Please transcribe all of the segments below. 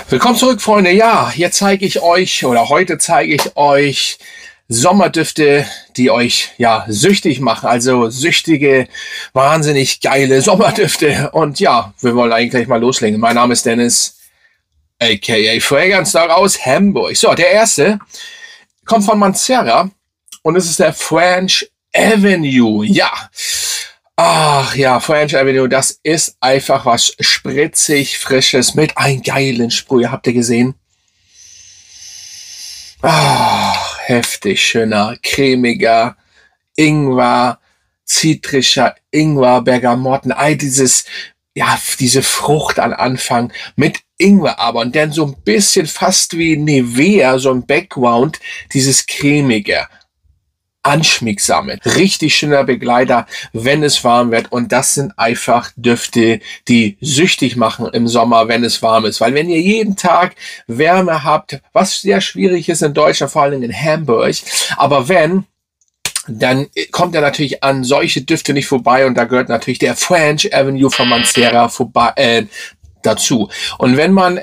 Willkommen zurück, Freunde. Ja, hier zeige ich euch oder heute zeige ich euch Sommerdüfte, die euch ja süchtig machen. Also süchtige, wahnsinnig geile Sommerdüfte. Und ja, wir wollen eigentlich gleich mal loslegen. Mein Name ist Dennis, aka Fragrance Dog aus Hamburg. So, der erste kommt von Mancera und es ist der French Avenue. Ja. Ach ja, French Avenue, das ist einfach was spritzig, frisches mit einem geilen Sprüh. Habt ihr gesehen? Ach, heftig schöner, cremiger, Ingwer, zitrischer Ingwer, Bergamotten, all dieses, ja, diese Frucht am Anfang mit Ingwer aber und dann so ein bisschen fast wie Nivea, so ein Background, dieses cremige. Anschmiegsame, richtig schöner Begleiter, wenn es warm wird. Und das sind einfach Düfte, die süchtig machen im Sommer, wenn es warm ist. Weil wenn ihr jeden Tag Wärme habt, was sehr schwierig ist in Deutschland, vor allem in Hamburg, aber wenn, dann kommt er natürlich an solche Düfte nicht vorbei. Und da gehört natürlich der French Avenue von Mancera vorbei, dazu. Und wenn man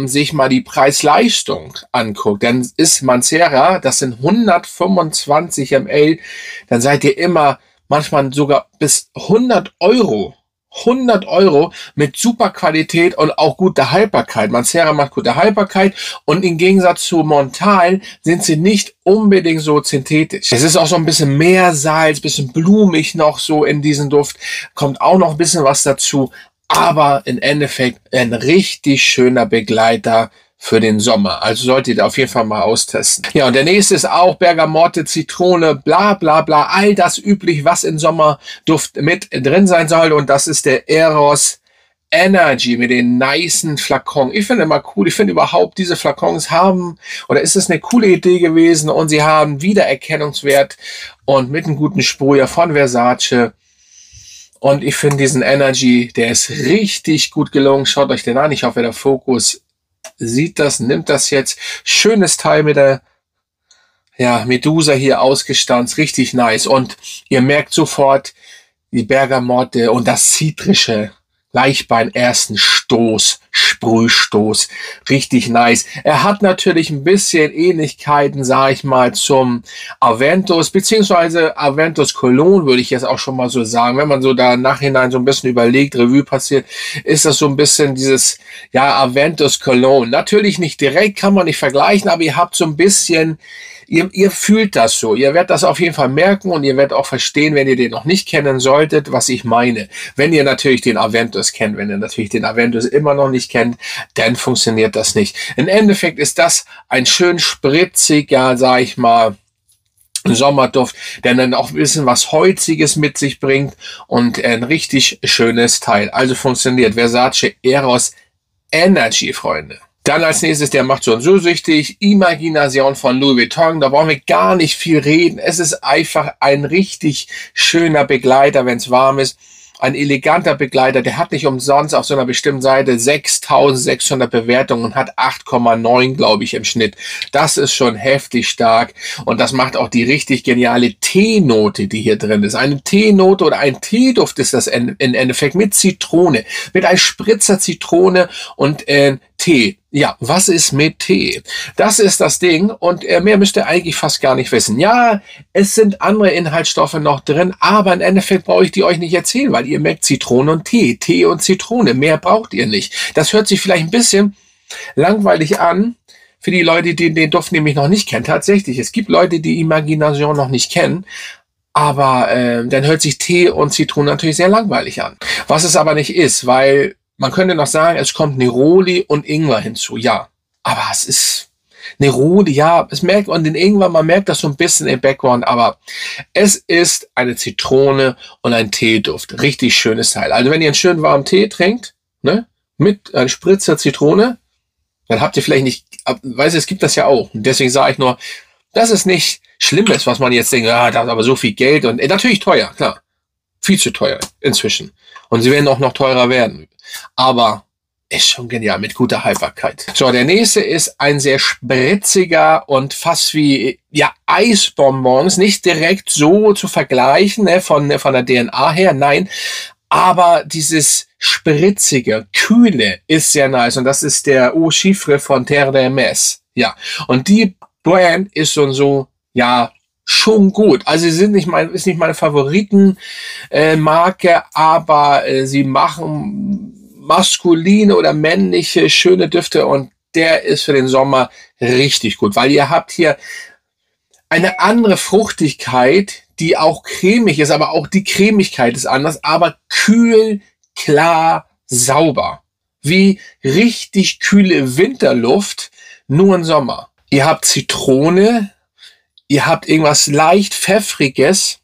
sich mal die Preis-Leistung anguckt, dann ist Mancera, das sind 125 ml, dann seid ihr immer manchmal sogar bis 100 Euro. 100 Euro mit super Qualität und auch guter Haltbarkeit. Mancera macht gute Haltbarkeit und im Gegensatz zu Montale sind sie nicht unbedingt so synthetisch. Es ist auch so ein bisschen mehr Salz, bisschen blumig noch so in diesen Duft, kommt auch noch ein bisschen was dazu. Aber im Endeffekt ein richtig schöner Begleiter für den Sommer. Also solltet ihr auf jeden Fall mal austesten. Ja, und der nächste ist auch Bergamotte, Zitrone, bla bla bla. All das üblich, was im Sommerduft mit drin sein soll. Und das ist der Eros Energy mit den nicen Flakons. Ich finde immer cool. Ich finde überhaupt, diese Flakons haben, oder ist es eine coole Idee gewesen und sie haben Wiedererkennungswert und mit einem guten Sprüher von Versace. Und ich finde diesen Energy, der ist richtig gut gelungen. Schaut euch den an. Ich hoffe, der Fokus sieht das, nimmt das jetzt. Schönes Teil mit der Medusa hier ausgestanzt. Richtig nice. Und ihr merkt sofort die Bergamotte und das Zitrische gleich beim ersten Stoß, Sprühstoß. Richtig nice. Er hat natürlich ein bisschen Ähnlichkeiten, sage ich mal, zum Aventus, beziehungsweise Aventus Cologne, würde ich jetzt auch schon mal so sagen. Wenn man so da nachhinein so ein bisschen überlegt, Revue passiert, ist das so ein bisschen dieses, ja, Aventus Cologne. Natürlich nicht direkt, kann man nicht vergleichen, aber ihr habt so ein bisschen, ihr fühlt das so. Ihr werdet das auf jeden Fall merken und ihr werdet auch verstehen, wenn ihr den noch nicht kennen solltet, was ich meine. Wenn ihr natürlich den Aventus kennt, wenn ihr natürlich den Aventus immer noch nicht kennt, dann funktioniert das nicht. Im Endeffekt ist das ein schön spritziger, sag ich mal, Sommerduft, der dann auch ein bisschen was Holziges mit sich bringt und ein richtig schönes Teil. Also funktioniert Versace Eros Energy, Freunde. Dann als nächstes, der macht schon so süchtig, Imagination von Louis Vuitton. Da brauchen wir gar nicht viel reden. Es ist einfach ein richtig schöner Begleiter, wenn es warm ist. Ein eleganter Begleiter, der hat nicht umsonst auf so einer bestimmten Seite 6600 Bewertungen und hat 8,9, glaube ich, im Schnitt. Das ist schon heftig stark und das macht auch die richtig geniale Teenote, die hier drin ist. Eine Teenote oder ein Teeduft ist das im Endeffekt mit Zitrone, mit einem Spritzer Zitrone und Tee. Ja, was ist mit Tee? Das ist das Ding und mehr müsst ihr eigentlich fast gar nicht wissen. Ja, es sind andere Inhaltsstoffe noch drin, aber im Endeffekt brauche ich die euch nicht erzählen, weil ihr merkt Zitrone und Tee. Tee und Zitrone, mehr braucht ihr nicht. Das hört sich vielleicht ein bisschen langweilig an für die Leute, die den Duft nämlich noch nicht kennen. Tatsächlich, es gibt Leute, die Imagination noch nicht kennen, aber dann hört sich Tee und Zitrone natürlich sehr langweilig an. Was es aber nicht ist, weil man könnte noch sagen, es kommt Neroli und Ingwer hinzu. Ja, aber es ist Neroli, ja, es merkt man den Ingwer, man merkt das so ein bisschen im Background, aber es ist eine Zitrone und ein Teeduft. Richtig schönes Teil. Also wenn ihr einen schönen warmen Tee trinkt, ne, mit einem Spritzer Zitrone, dann habt ihr vielleicht nicht, weißt du, es gibt das ja auch. Und deswegen sage ich nur, das ist nicht Schlimmes, was man jetzt denkt, ja, da ist aber so viel Geld und natürlich teuer, klar. Viel zu teuer inzwischen. Und sie werden auch noch teurer werden. Aber ist schon genial, mit guter Haltbarkeit. So, der nächste ist ein sehr spritziger und fast wie, ja, Eisbonbons. Nicht direkt so zu vergleichen, ne, von der DNA her, nein. Aber dieses spritzige, kühle ist sehr nice. Und das ist der Eau Chiffre von Terre d'Hermès. Ja, und die Brand ist so, ja, schon gut. Also sie sind ist nicht meine Favoritenmarke, aber sie machen maskuline oder männliche schöne Düfte und der ist für den Sommer richtig gut, weil ihr habt hier eine andere Fruchtigkeit, die auch cremig ist, aber auch die Cremigkeit ist anders, aber kühl, klar, sauber. Wie richtig kühle Winterluft, nur im Sommer. Ihr habt Zitrone, ihr habt irgendwas leicht Pfeffriges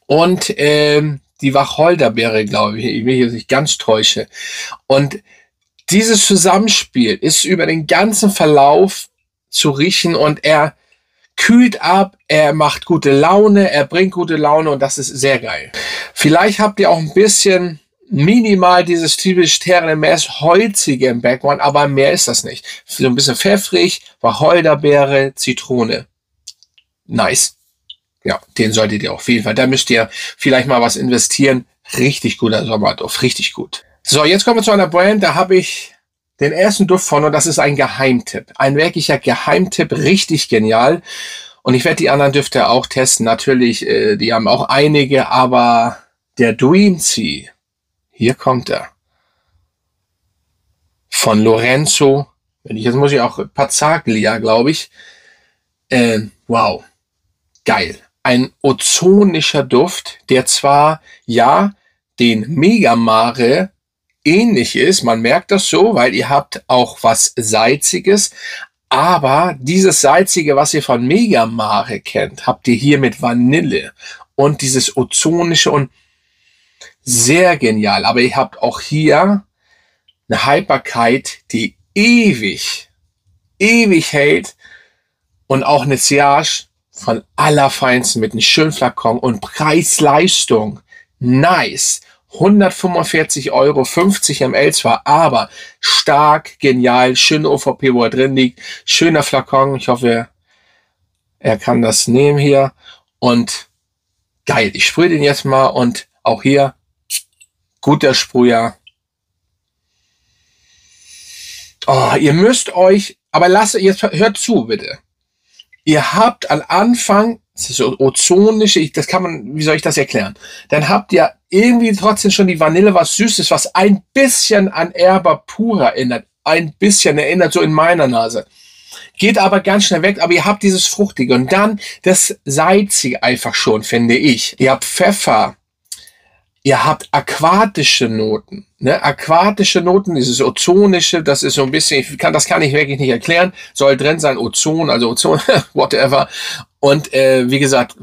und die Wacholderbeere, glaube ich, ich will hier nicht ganz täusche. Und dieses Zusammenspiel ist über den ganzen Verlauf zu riechen und er kühlt ab, er macht gute Laune, er bringt gute Laune und das ist sehr geil. Vielleicht habt ihr auch ein bisschen minimal dieses typisch Terre d'Hermès holzige im Background, aber mehr ist das nicht. So ein bisschen pfeffrig, Wacholderbeere, Zitrone. Nice. Ja, den solltet ihr auf jeden Fall. Da müsst ihr vielleicht mal was investieren. Richtig guter Sommerduft, richtig gut. So, jetzt kommen wir zu einer Brand, da habe ich den ersten Duft von und das ist ein Geheimtipp. Ein wirklicher Geheimtipp, richtig genial. Und ich werde die anderen Düfte auch testen. Natürlich, die haben auch einige, aber der Dreamsea, hier kommt er. Von Lorenzo, jetzt muss ich auch Pazzaglia, glaube ich. Wow, geil. Ein ozonischer Duft, der zwar, ja, den Megamare ähnlich ist, man merkt das so, weil ihr habt auch was Salziges, aber dieses Salzige, was ihr von Megamare kennt, habt ihr hier mit Vanille und dieses ozonische und sehr genial, aber ihr habt auch hier eine Haltbarkeit, die ewig hält und auch eine Sillage von allerfeinsten mit einem schönen Flakon und Preis-Leistung. Nice. 145 Euro, 50 ml zwar, aber stark, genial, schöne OVP, wo er drin liegt, schöner Flakon. Ich hoffe, er kann das nehmen hier und geil. Ich sprühe den jetzt mal und auch hier guter Sprüher. Oh, ihr müsst euch, aber jetzt hört zu bitte. Ihr habt am Anfang, das ist so ozonische, das kann man, wie soll ich das erklären? Dann habt ihr irgendwie trotzdem schon die Vanille, was Süßes, was ein bisschen an Erba Pura erinnert. Ein bisschen erinnert, so in meiner Nase. Geht aber ganz schnell weg, aber ihr habt dieses Fruchtige und dann das Salzige einfach schon, finde ich. Ihr habt Pfeffer. Ihr habt aquatische Noten, ne? Aquatische Noten, dieses Ozonische, das ist so ein bisschen, das kann ich wirklich nicht erklären, soll drin sein, Ozon, also Ozon, whatever. Und wie gesagt,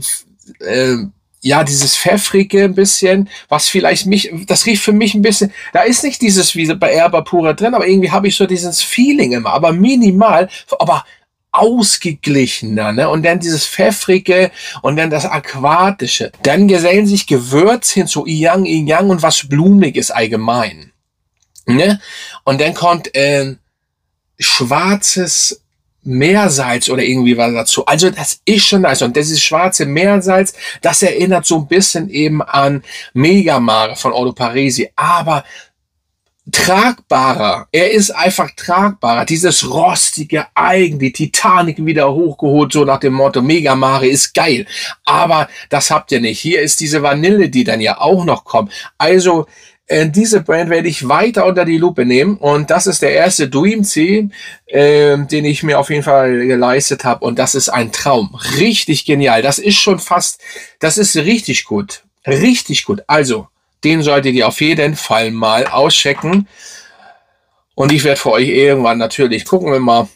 ja, dieses Pfeffrige ein bisschen, was vielleicht das riecht für mich ein bisschen, da ist nicht dieses wie bei Erba Pura drin, aber irgendwie habe ich so dieses Feeling immer, aber minimal, aber ausgeglichener, ne? Und dann dieses Pfeffrige und dann das Aquatische. Dann gesellen sich Gewürz hin zu Yang und was Blumiges allgemein. Ne? Und dann kommt schwarzes Meersalz oder irgendwie was dazu. Also das ist schon nice. Und dieses schwarze Meersalz, das erinnert so ein bisschen eben an Megamare von Ordo Parisi. Aber tragbarer. Er ist einfach tragbarer. Dieses rostige Eigen, die Titanic wieder hochgeholt, so nach dem Motto, Megamare ist geil. Aber das habt ihr nicht. Hier ist diese Vanille, die dann ja auch noch kommt. Also, diese Brand werde ich weiter unter die Lupe nehmen. Und das ist der erste Dreamsea, den ich mir auf jeden Fall geleistet habe. Und das ist ein Traum. Richtig genial. Das ist schon fast, das ist richtig gut. Richtig gut. Also, den solltet ihr auf jeden Fall mal auschecken. Und ich werde für euch irgendwann natürlich, gucken wir mal,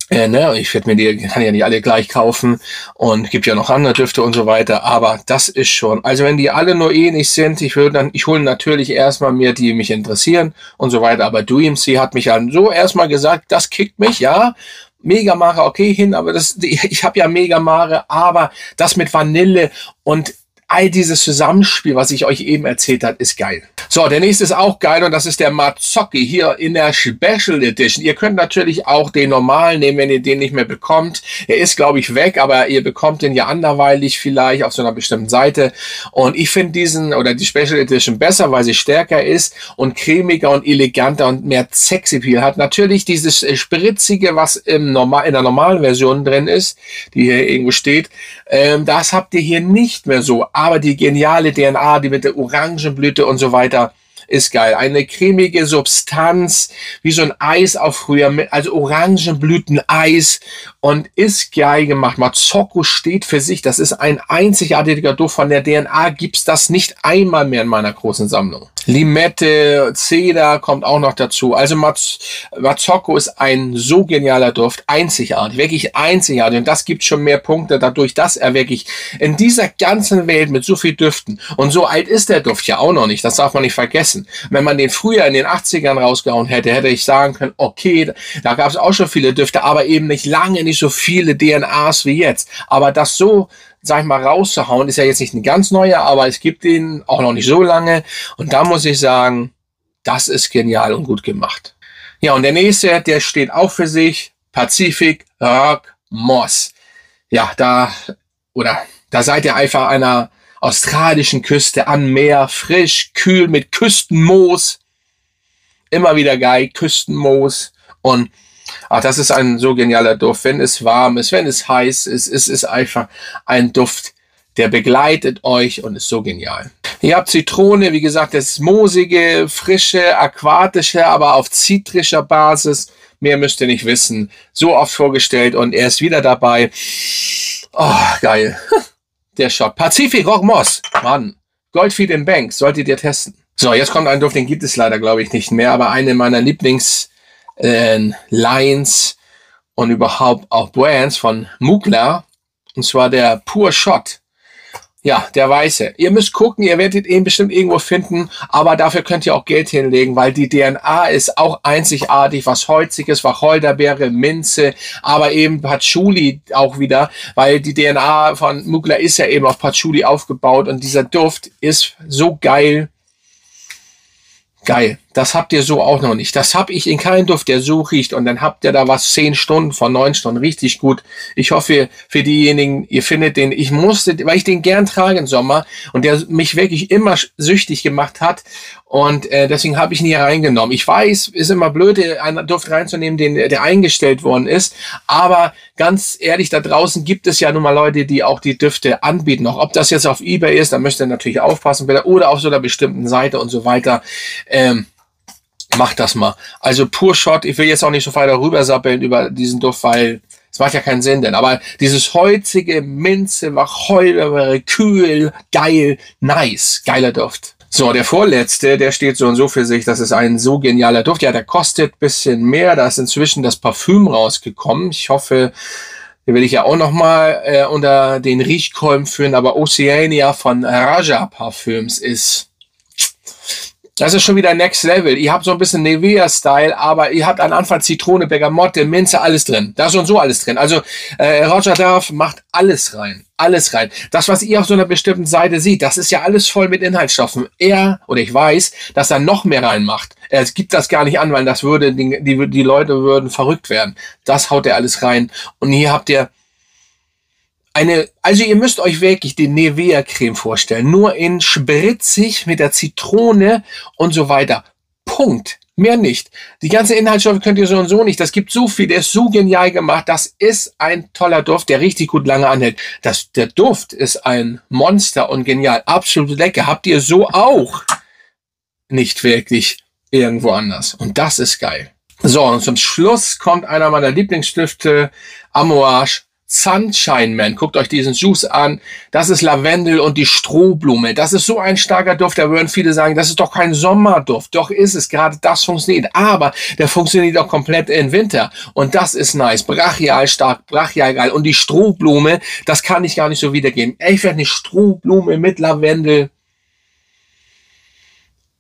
ne, ich werde mir die, kann ja nicht alle gleich kaufen und gibt ja noch andere Düfte und so weiter, aber das ist schon, also wenn die alle nur ähnlich sind, ich hole natürlich erstmal mir die mich interessieren und so weiter, aber Dreamsea hat mich ja so erstmal gesagt, das kickt mich, ja, Megamare, okay, hin, aber ich habe ja Megamare, aber das mit Vanille und all dieses Zusammenspiel, was ich euch eben erzählt habe, ist geil. So, der nächste ist auch geil und das ist der Marzocchi hier in der Special Edition. Ihr könnt natürlich auch den normalen nehmen, wenn ihr den nicht mehr bekommt. Er ist, glaube ich, weg, aber ihr bekommt den ja anderweitig vielleicht auf so einer bestimmten Seite. Und ich finde diesen oder die Special Edition besser, weil sie stärker ist und cremiger und eleganter und mehr Sexappeal hat. Natürlich dieses Spritzige, was in der normalen Version drin ist, die hier irgendwo steht, das habt ihr hier nicht mehr so. Aber die geniale DNA, die mit der Orangenblüte und so weiter, ist geil. Eine cremige Substanz, wie so ein Eis auch früher, also Orangenblüteneis und ist geil gemacht. Marzocco steht für sich. Das ist ein einzigartiger Duft. Von der DNA gibt's das nicht einmal mehr in meiner großen Sammlung. Limette, Cedar kommt auch noch dazu. Also Marzocco ist ein so genialer Duft. Einzigartig, wirklich einzigartig. Und das gibt schon mehr Punkte dadurch, dass er wirklich in dieser ganzen Welt mit so viel Düften, und so alt ist der Duft ja auch noch nicht, das darf man nicht vergessen. Wenn man den früher in den 80ern rausgehauen hätte, hätte ich sagen können, okay, da gab es auch schon viele Düfte, aber eben nicht lange, nicht so viele DNAs wie jetzt. Aber das so, sag ich mal, rauszuhauen, ist ja jetzt nicht ein ganz neuer, aber es gibt den auch noch nicht so lange. Und da muss ich sagen, das ist genial und gut gemacht. Ja, und der nächste, der steht auch für sich, Pacific Rock Moss. Ja, da seid ihr einfach einer australischen Küste am Meer, frisch, kühl mit Küstenmoos. Immer wieder geil, Küstenmoos. Und das ist ein so genialer Duft, wenn es warm ist, wenn es heiß ist. Es ist einfach ein Duft, der begleitet euch und ist so genial. Ihr habt Zitrone, wie gesagt, das moosige, frische, aquatische, aber auf zitrischer Basis. Mehr müsst ihr nicht wissen. So oft vorgestellt und er ist wieder dabei. Oh, geil. Der Shot. Pacific Rock Moss. Mann. Goldfeed in Bank. Solltet ihr testen. So, jetzt kommt ein Duft, den gibt es leider, glaube ich, nicht mehr, aber eine meiner Lieblings Lines und überhaupt auch Brands von Mugler, und zwar der Pure Shot. Ja, der weiße. Ihr müsst gucken, ihr werdet ihn bestimmt irgendwo finden, aber dafür könnt ihr auch Geld hinlegen, weil die DNA ist auch einzigartig, was Holziges, Wacholderbeere, Minze, aber eben Patchouli auch wieder, weil die DNA von Mugler ist ja eben auf Patchouli aufgebaut und dieser Duft ist so geil. Geil. Das habt ihr so auch noch nicht. Das habe ich in keinem Duft, der so riecht. Und dann habt ihr da was 10 Stunden von 9 Stunden. Richtig gut. Ich hoffe, für diejenigen, ihr findet den. Ich musste, weil ich den gern trage im Sommer und der mich wirklich immer süchtig gemacht hat. Und deswegen habe ich ihn hier reingenommen. Ich weiß, ist immer blöd, einen Duft reinzunehmen, der eingestellt worden ist. Aber ganz ehrlich, da draußen gibt es ja nun mal Leute, die auch die Düfte anbieten. Auch ob das jetzt auf eBay ist, da müsst ihr natürlich aufpassen, oder auf so einer bestimmten Seite und so weiter. Macht das mal. Also Pure Shot, ich will jetzt auch nicht so weiter rübersappeln über diesen Duft, weil es macht ja keinen Sinn, denn aber dieses holzige, Minze, Wacholder, kühl, geil, nice, geiler Duft. So, der vorletzte, der steht so und so für sich, das ist ein so genialer Duft. Ja, der kostet bisschen mehr, da ist inzwischen das Parfüm rausgekommen. Ich hoffe, den will ich ja auch nochmal unter den Riechkolben führen, aber Oceania von Raja Parfüms ist... Das ist schon wieder Next Level. Ihr habt so ein bisschen Nivea-Style, aber ihr habt an Anfang Zitrone, Bergamotte, Minze, alles drin. Da ist und so alles drin. Also Roger Dove macht alles rein. Alles rein. Das, was ihr auf so einer bestimmten Seite seht, das ist ja alles voll mit Inhaltsstoffen. Ich weiß, dass er noch mehr reinmacht. Er gibt das gar nicht an, weil das würde, die Leute würden verrückt werden. Das haut er alles rein. Und hier habt ihr also ihr müsst euch wirklich die Nivea-Creme vorstellen. Nur in spritzig mit der Zitrone und so weiter. Punkt. Mehr nicht. Die ganzen Inhaltsstoffe könnt ihr so und so nicht. Das gibt so viel. Der ist so genial gemacht. Das ist ein toller Duft, der richtig gut lange anhält. Der Duft ist ein Monster und genial. Absolut lecker. Habt ihr so auch nicht wirklich irgendwo anders. Und das ist geil. So, und zum Schluss kommt einer meiner Lieblingsstifte, Amouage Sunshine Man. Guckt euch diesen Juice an. Das ist Lavendel und die Strohblume. Das ist so ein starker Duft. Da würden viele sagen, das ist doch kein Sommerduft. Doch ist es. Gerade das funktioniert. Aber der funktioniert auch komplett im Winter. Und das ist nice. Brachial stark, brachial geil. Und die Strohblume, das kann ich gar nicht so wiedergeben. Ich werde eine Strohblume mit Lavendel.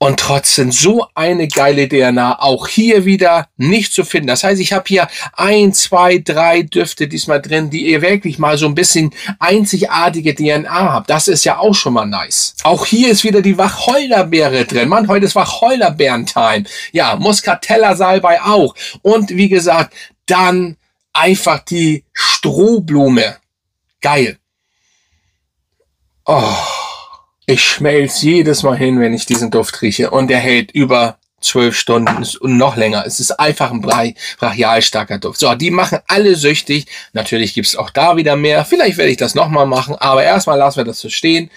Und trotzdem so eine geile DNA, auch hier wieder nicht zu finden. Das heißt, ich habe hier 1, 2, 3 Düfte diesmal drin, die ihr wirklich mal so ein bisschen einzigartige DNA habt. Das ist ja auch schon mal nice. Auch hier ist wieder die Wacholderbeere drin. Mann, heute ist Wacholderbeeren-Time. Ja, Muscatella Salbei auch. Und wie gesagt, dann einfach die Strohblume. Geil. Oh. Ich schmelze jedes Mal hin, wenn ich diesen Duft rieche. Und der hält über 12 Stunden und noch länger. Es ist einfach ein brachial starker Duft. So, die machen alle süchtig. Natürlich gibt es auch da wieder mehr. Vielleicht werde ich das nochmal machen. Aber erstmal lassen wir das so stehen.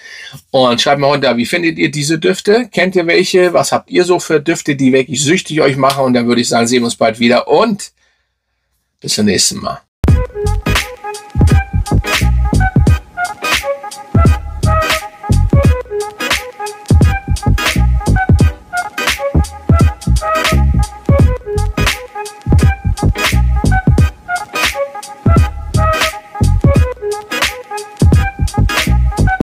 Und schreibt mal runter, wie findet ihr diese Düfte? Kennt ihr welche? Was habt ihr so für Düfte, die wirklich süchtig euch machen? Und dann würde ich sagen, sehen wir uns bald wieder. Und bis zum nächsten Mal.